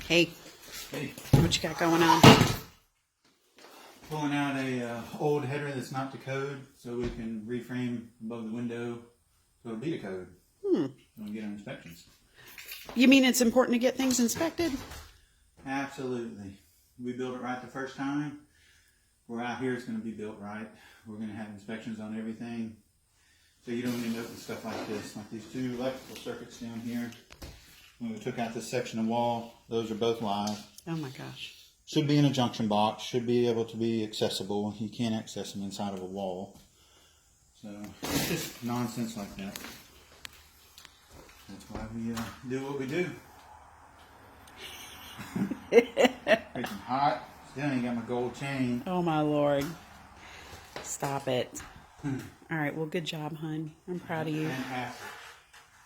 Hey, Hey, what you got going on? pulling out a old header that's not to code so we can reframe above the window so it'll be to code when we get our inspections. You mean it's important to get things inspected? Absolutely. We build it right the first time. We're out here, it's going to be built right. We're going to have inspections on everything. So you don't end up with stuff like this, like these two electrical circuits down here. When we took out this section of wall, those are both live. Oh my gosh. Should be in a junction box, should be able to be accessible. You can't access them inside of a wall. So it's just nonsense like that. That's why we do what we do. Freaking hot. Still ain't got my gold chain. Oh my Lord. Stop it. All right, well, good job, hon. I'm proud of you. Fantastic.